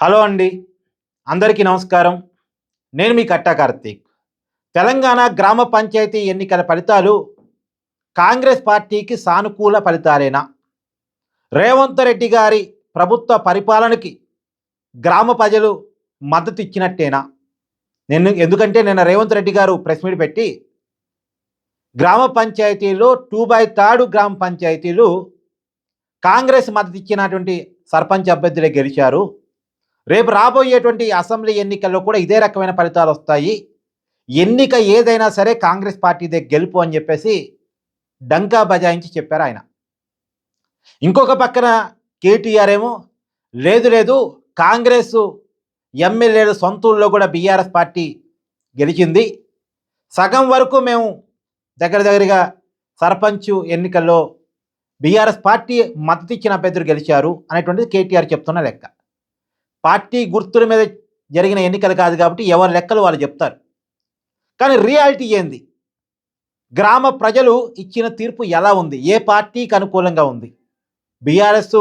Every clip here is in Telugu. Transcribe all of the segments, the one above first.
హలో అండి. అందరికీ నమస్కారం. నేను మీ కట్టా కార్తీక్. తెలంగాణ గ్రామ పంచాయతీ ఎన్నికల ఫలితాలు కాంగ్రెస్ పార్టీకి సానుకూల ఫలితాలేనా? రేవంత్ రెడ్డి గారి ప్రభుత్వ పరిపాలనకి గ్రామ ప్రజలు మద్దతు ఇచ్చినట్టేనా? ఎందుకంటే నిన్న రేవంత్ రెడ్డి గారు ప్రెస్ మీట్ పెట్టి గ్రామ పంచాయతీలో 2/3 గ్రామ పంచాయతీలు కాంగ్రెస్ మద్దతు ఇచ్చినటువంటి సర్పంచ్ అభ్యర్థులే గెలిచారు. రేపు రాబోయేటువంటి అసెంబ్లీ ఎన్నికల్లో కూడా ఇదే రకమైన ఫలితాలు వస్తాయి. ఎన్నిక ఏదైనా సరే కాంగ్రెస్ పార్టీదే గెలుపు అని చెప్పేసి డంకా బజాయించి చెప్పారు ఆయన. ఇంకొక పక్కన కేటీఆర్ ఏమో లేదు లేదు కాంగ్రెస్ ఎమ్మెల్యేలు సొంతూరులో కూడా బీఆర్ఎస్ పార్టీ గెలిచింది. సగం వరకు మేము దగ్గరగా సర్పంచ్ ఎన్నికల్లో బీఆర్ఎస్ పార్టీ మద్దతు ఇచ్చిన అభ్యర్థులు గెలిచారు అనేటువంటిది కేటీఆర్ చెప్తున్న లెక్క. పార్టీ గుర్తుల మీద జరిగిన ఎన్నికలు కాదు కాబట్టి ఎవరి లెక్కలు వాళ్ళు చెప్తారు. కానీ రియాలిటీ ఏంది? గ్రామ ప్రజలు ఇచ్చిన తీర్పు ఎలా ఉంది? ఏ పార్టీకి అనుకూలంగా ఉంది? బీఆర్ఎస్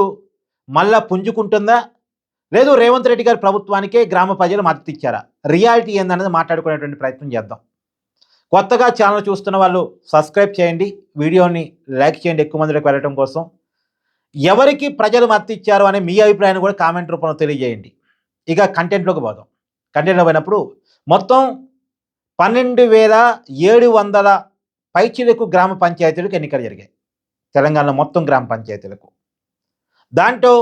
మళ్ళా పుంజుకుంటుందా, లేదు రేవంత్ రెడ్డి గారి ప్రభుత్వానికే గ్రామ ప్రజలు మద్దతు ఇచ్చారా? రియాలిటీ ఏందనేది మాట్లాడుకునేటువంటి ప్రయత్నం చేద్దాం. కొత్తగా ఛానల్ చూస్తున్న వాళ్ళు సబ్స్క్రైబ్ చేయండి, వీడియోని లైక్ చేయండి ఎక్కువ మందిలోకి వెళ్ళడం కోసం. ఎవరికి ప్రజలు మద్దతు ఇచ్చారు అనే మీ అభిప్రాయాన్ని కూడా కామెంట్ రూపంలో తెలియజేయండి. ఇక కంటెంట్లోకి పోదాం. కంటెంట్లో పోయినప్పుడు మొత్తం 12,700 పైచిలకు గ్రామ పంచాయతీలకు ఎన్నికలు జరిగాయి తెలంగాణలో మొత్తం గ్రామ పంచాయతీలకు. దాంట్లో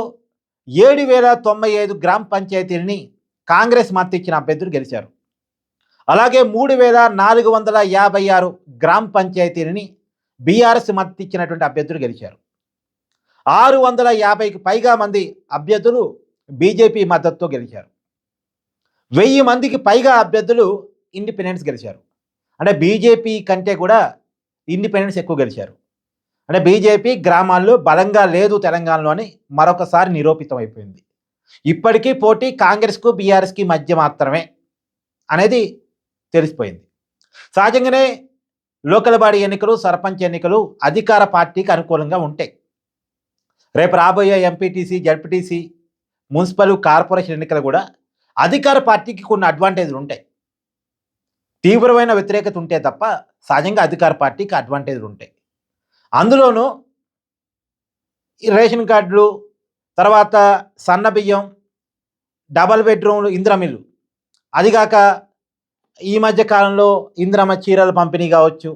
7,095 గ్రామ పంచాయతీలని కాంగ్రెస్ మద్దతు ఇచ్చిన అభ్యర్థులు గెలిచారు. అలాగే 3,456 గ్రామ పంచాయతీలని బీఆర్ఎస్ మద్దతు ఇచ్చినటువంటి అభ్యర్థులు గెలిచారు. 650కి పైగా మంది అభ్యర్థులు బీజేపీ మద్దతుతో గెలిచారు. 1000 మందికి పైగా అభ్యర్థులు ఇండిపెండెన్స్ గెలిచారు. అంటే బీజేపీ కంటే కూడా ఇండిపెండెన్స్ ఎక్కువ గెలిచారు. అంటే బీజేపీ గ్రామాల్లో బలంగా లేదు తెలంగాణలో అని మరొకసారి నిరూపితం అయిపోయింది. ఇప్పటికీ పోటీ కాంగ్రెస్కు బీఆర్ఎస్కి మధ్య మాత్రమే అనేది తెలిసిపోయింది. సహజంగానే లోకల్ బాడీ ఎన్నికలు, సర్పంచ్ ఎన్నికలు అధికార పార్టీకి అనుకూలంగా ఉంటాయి. రేపు రాబోయే ఎంపీటీసీ, జడ్పీటీసీ, మున్సిపల్, కార్పొరేషన్ ఎన్నికలు కూడా అధికార పార్టీకి కొన్ని అడ్వాంటేజ్లు ఉంటాయి. తీవ్రమైన వ్యతిరేకత ఉంటే తప్ప సహజంగా అధికార పార్టీకి అడ్వాంటేజ్లు ఉంటాయి. అందులోనూ ఈ రేషన్ కార్డులు, తర్వాత సన్న బియ్యం, డబల్ బెడ్రూమ్లు, ఇందిరమిల్లు, అదిగాక ఈ మధ్య కాలంలో ఇందిరమ్మ చీరల పంపిణీ కావచ్చు,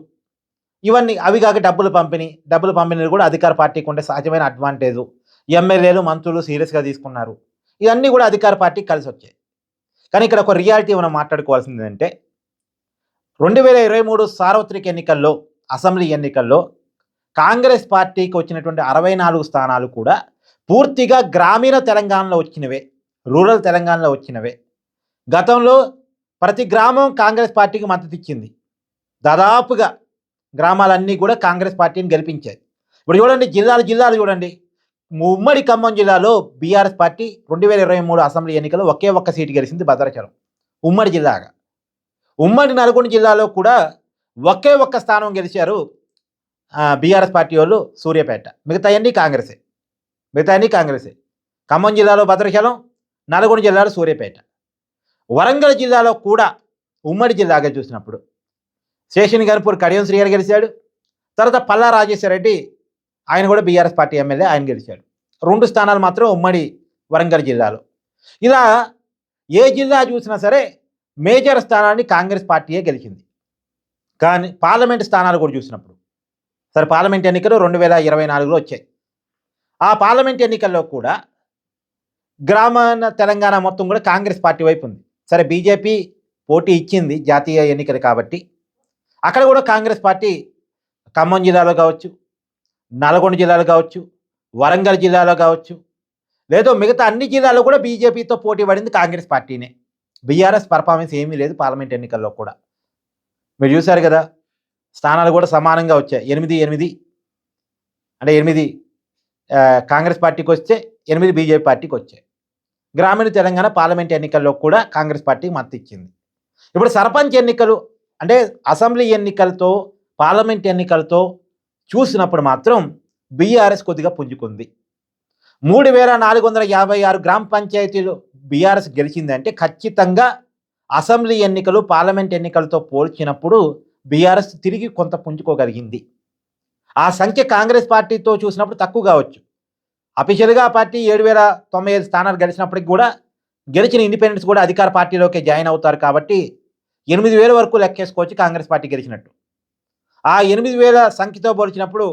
ఇవన్నీ అవి కాక డబ్బులు పంపిణీలు కూడా అధికార పార్టీకి ఉండే సహజమైన అడ్వాంటేజు. ఎమ్మెల్యేలు, మంత్రులు సీరియస్గా తీసుకున్నారు. ఇవన్నీ కూడా అధికార పార్టీకి కలిసి వచ్చాయి. కానీ ఇక్కడ ఒక రియాలిటీ మనం మాట్లాడుకోవాల్సింది ఏంటంటే 2023 సార్వత్రిక ఎన్నికల్లో, అసెంబ్లీ ఎన్నికల్లో కాంగ్రెస్ పార్టీకి వచ్చినటువంటి 64 స్థానాలు కూడా పూర్తిగా గ్రామీణ తెలంగాణలో వచ్చినవే, రూరల్ తెలంగాణలో వచ్చినవే. గతంలో ప్రతి గ్రామం కాంగ్రెస్ పార్టీకి మద్దతు ఇచ్చింది. దాదాపుగా గ్రామాలన్నీ కూడా కాంగ్రెస్ పార్టీని గెలిపించాయి. ఇప్పుడు చూడండి, జిల్లాలు చూడండి. ఉమ్మడి ఖమ్మం జిల్లాలో బీఆర్ఎస్ పార్టీ 2023 అసెంబ్లీ ఎన్నికల్లో ఒకే ఒక్క సీటు గెలిచింది, భద్రాచలం ఉమ్మడి జిల్లాగా. ఉమ్మడి నల్గొండ జిల్లాలో కూడా ఒకే ఒక్క స్థానం గెలిచారు బీఆర్ఎస్ పార్టీ వాళ్ళు, సూర్యాపేట. మిగతాయన్నీ కాంగ్రెసే. ఖమ్మం జిల్లాలో భద్రాచలం, నల్గొండ జిల్లాలో సూర్యాపేట. వరంగల్ జిల్లాలో కూడా ఉమ్మడి జిల్లాగా చూసినప్పుడు శేషన్ గన్పూర్ కడియం శ్రీ గారు గెలిచాడు. తర్వాత పల్లా రాజేశ్వరరెడ్డి, ఆయన కూడా బీఆర్ఎస్ పార్టీ ఎమ్మెల్యే, ఆయన గెలిచాడు. 2 స్థానాలు మాత్రం ఉమ్మడి వరంగల్ జిల్లాలో. ఇలా ఏ జిల్లా చూసినా సరే మేజర్ స్థానాన్ని కాంగ్రెస్ పార్టీయే గెలిచింది. కానీ పార్లమెంట్ స్థానాలు కూడా చూసినప్పుడు, సరే పార్లమెంట్ ఎన్నికలు 2024లో వచ్చాయి. ఆ పార్లమెంట్ ఎన్నికల్లో కూడా గ్రామీణ తెలంగాణ మొత్తం కూడా కాంగ్రెస్ పార్టీ వైపు ఉంది. సరే బీజేపీ పోటీ ఇచ్చింది జాతీయ ఎన్నికలు కాబట్టి, అక్కడ కూడా కాంగ్రెస్ పార్టీ ఖమ్మం జిల్లాలో కావచ్చు, నల్గొండ జిల్లాలో కావచ్చు, వరంగల్ జిల్లాలో కావచ్చు, లేదో మిగతా అన్ని జిల్లాల్లో కూడా బీజేపీతో పోటీ పడింది కాంగ్రెస్ పార్టీనే. బీఆర్ఎస్ పర్ఫార్మెన్స్ ఏమీ లేదు పార్లమెంట్ ఎన్నికల్లో కూడా. మీరు చూశారు కదా, స్థానాలు కూడా సమానంగా వచ్చాయి. 8 అంటే 8 కాంగ్రెస్ పార్టీకి వస్తే 8 బీజేపీ పార్టీకి వచ్చాయి. గ్రామీణ తెలంగాణ పార్లమెంట్ ఎన్నికల్లో కూడా కాంగ్రెస్ పార్టీకి మద్దతు ఇచ్చింది. ఇప్పుడు సర్పంచ్ ఎన్నికలు అంటే అసెంబ్లీ ఎన్నికలతో పార్లమెంట్ ఎన్నికలతో చూసినప్పుడు మాత్రం బీఆర్ఎస్ కొద్దిగా పుంజుకుంది. 3,456 గ్రామ పంచాయతీలు బీఆర్ఎస్ గెలిచిందంటే ఖచ్చితంగా అసెంబ్లీ ఎన్నికలు, పార్లమెంట్ ఎన్నికలతో పోల్చినప్పుడు బీఆర్ఎస్ తిరిగి కొంత పుంజుకోగలిగింది. ఆ సంఖ్య కాంగ్రెస్ పార్టీతో చూసినప్పుడు తక్కువ కావచ్చు. అఫీషియల్‌గా ఆ పార్టీ 7,095 స్థానాలు గెలిచినప్పటికి కూడా గెలిచిన ఇండిపెండెంట్స్ కూడా అధికార పార్టీలోకే జాయిన్ అవుతారు కాబట్టి 8,000 వరకు లెక్కేసుకోవచ్చు కాంగ్రెస్ పార్టీ గెలిచినట్టు. ఆ 8,000 సంఖ్యతో పోల్చినప్పుడు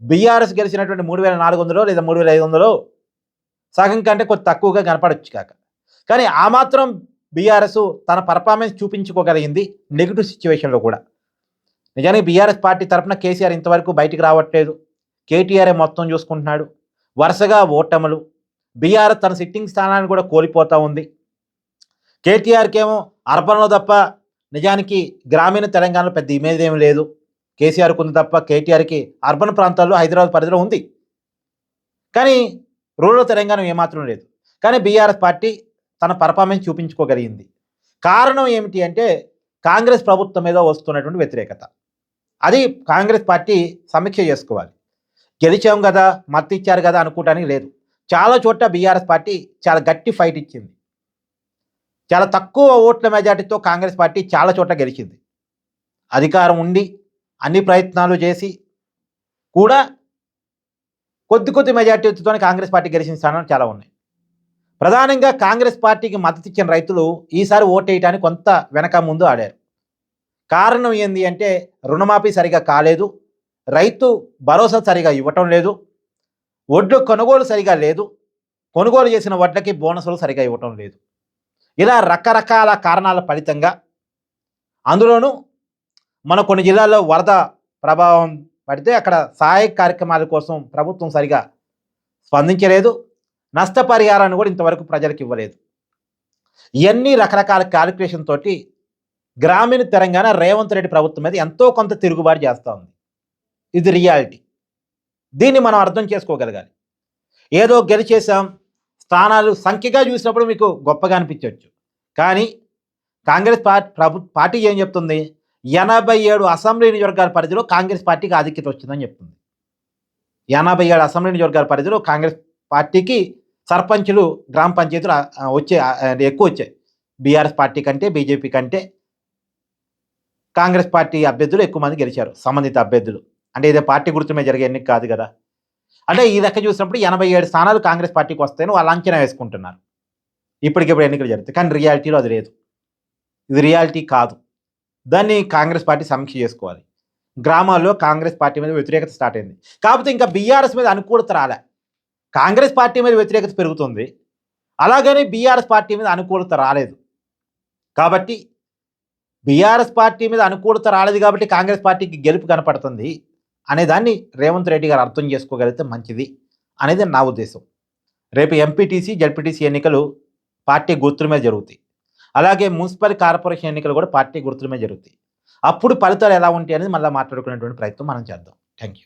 బీఆర్ఎస్ గెలిచినటువంటి 3,400 లేదా 3,500 సగం కంటే కొంచెం తక్కువగా కనపడొచ్చు కాక. కానీ ఆ మాత్రం బీఆర్ఎస్ తన పర్ఫార్మెన్స్ చూపించుకోగలిగింది నెగెటివ్ సిచ్యువేషన్‌లో కూడా. నిజానికి బీఆర్ఎస్ పార్టీ తరఫున కేసీఆర్ ఇంతవరకు బయటికి రావట్లేదు. కేటీఆరే మొత్తం చూసుకుంటున్నాడు. వరుసగా ఓటములు. బీఆర్ఎస్ తన సిట్టింగ్ స్థానాన్ని కూడా కోల్పోతూ ఉంది. కేటీఆర్‌కేమో అర్బన్‌లో తప్ప నిజానికి గ్రామీణ తెలంగాణలో పెద్ద ఇమేజ్ ఏమి లేదు. కేసీఆర్‌కు ఉంది తప్ప కేటీఆర్‌కి అర్బన్ ప్రాంతాల్లో హైదరాబాద్ పరిధిలో ఉంది. కానీ రూరల్ తెలంగాణ ఏమాత్రం లేదు. కానీ బీఆర్ఎస్ పార్టీ తన పర్ఫార్మెన్స్ చూపించుకోగలిగింది. కారణం ఏమిటి అంటే కాంగ్రెస్ ప్రభుత్వం మీద వస్తున్నటువంటి వ్యతిరేకత. అది కాంగ్రెస్ పార్టీ సమీక్ష చేసుకోవాలి. గెలిచాం కదా, మద్దతు ఇచ్చారు కదా అనుకోవడానికి లేదు. చాలా చోట్ల బీఆర్ఎస్ పార్టీ చాలా గట్టి ఫైట్ ఇచ్చింది. చాలా తక్కువ ఓట్ల మెజార్టీతో కాంగ్రెస్ పార్టీ చాలా చోట్ల గెలిచింది. అధికారం ఉండి అన్ని ప్రయత్నాలు చేసి కూడా కొద్ది మెజార్టీతో కాంగ్రెస్ పార్టీ గెలిచిన స్థానాలు చాలా ఉన్నాయి. ప్రధానంగా కాంగ్రెస్ పార్టీకి మద్దతు ఇచ్చిన రైతులు ఈసారి ఓటేయడానికి కొంత వెనక ముందు ఆడారు. కారణం ఏంది అంటే రుణమాఫీ సరిగా కాలేదు, రైతు భరోసా సరిగా ఇవ్వటం లేదు, వడ్లు కొనుగోలు సరిగా లేదు, కొనుగోలు చేసిన వడ్లకి బోనసులు సరిగా ఇవ్వటం లేదు. ఇలా రకరకాల కారణాల ఫలితంగా అందులోనూ మన కొన్ని జిల్లాల్లో వరద ప్రభావం పడితే అక్కడ సహాయ కార్యక్రమాల కోసం ప్రభుత్వం సరిగా స్పందించలేదు. నష్టపరిహారాన్ని కూడా ఇంతవరకు ప్రజలకు ఇవ్వలేదు. ఇవన్నీ రకరకాల క్యాలిక్యులేషన్ తోటి గ్రామీణ తెలంగాణ రేవంత్ రెడ్డి ప్రభుత్వం మీద ఎంతో కొంత తిరుగుబాటు చేస్తూ ఉంది. ఇది రియాలిటీ. దీన్ని మనం అర్థం చేసుకోగలగాలి. ఏదో గెలిచేసాం, స్థానాలు సంఖ్యగా చూసినప్పుడు మీకు గొప్పగా అనిపించవచ్చు. కానీ కాంగ్రెస్ పార్టీ ఏం చెప్తుంది? 87 అసెంబ్లీ నియోజకవర్గాల పరిధిలో కాంగ్రెస్ పార్టీకి ఆధిక్యత వచ్చిందని చెప్తుంది. 87 అసెంబ్లీ నియోజకవర్గాల పరిధిలో కాంగ్రెస్ పార్టీకి సర్పంచులు, గ్రామ పంచాయతీలు ఎక్కువ వచ్చాయి. బీఆర్ఎస్ పార్టీ కంటే, బీజేపీ కంటే కాంగ్రెస్ పార్టీ అభ్యర్థులు ఎక్కువ మంది గెలిచారు, సంబంధిత అభ్యర్థులు. అంటే ఇదే పార్టీ గుర్తు మీద జరిగే ఎన్నిక కాదు కదా. అంటే ఈ లెక్క చూసినప్పుడు 87 స్థానాలు కాంగ్రెస్ పార్టీకి వస్తాయని వాళ్ళు అంచనా వేసుకుంటున్నారు. ఇప్పటికిప్పుడు ఎన్నికలు జరుగుతాయి. కానీ రియాలిటీలో అది లేదు. ఇది రియాలిటీ కాదు. దాన్ని కాంగ్రెస్ పార్టీ సమీక్ష చేసుకోవాలి. గ్రామాల్లో కాంగ్రెస్ పార్టీ మీద వ్యతిరేకత స్టార్ట్ అయింది. కాకపోతే ఇంకా బీఆర్ఎస్ మీద అనుకూలత రాలే. కాంగ్రెస్ పార్టీ మీద వ్యతిరేకత పెరుగుతుంది, అలాగని బీఆర్ఎస్ పార్టీ మీద అనుకూలత రాలేదు. కాబట్టి బీఆర్ఎస్ పార్టీ మీద అనుకూలత రాలేదు కాబట్టి కాంగ్రెస్ పార్టీకి గెలుపు కనపడుతుంది అనే దాన్ని రేవంత్ రెడ్డి గారు అర్థం చేసుకోగలిగితే మంచిది అనేది నా ఉద్దేశం. రేపు ఎంపీటీసీ, జడ్పీటీసీ ఎన్నికలు పార్టీ గుర్తుల మీద జరుగుతాయి. అలాగే మున్సిపల్ కార్పొరేషన్ ఎన్నికలు కూడా పార్టీ గుర్తుల మీద జరుగుతాయి. అప్పుడు ఫలితాలు ఎలా ఉంటాయి అనేది మళ్ళీ మాట్లాడుకునేటువంటి ప్రయత్నం మనం చేద్దాం. Thank you.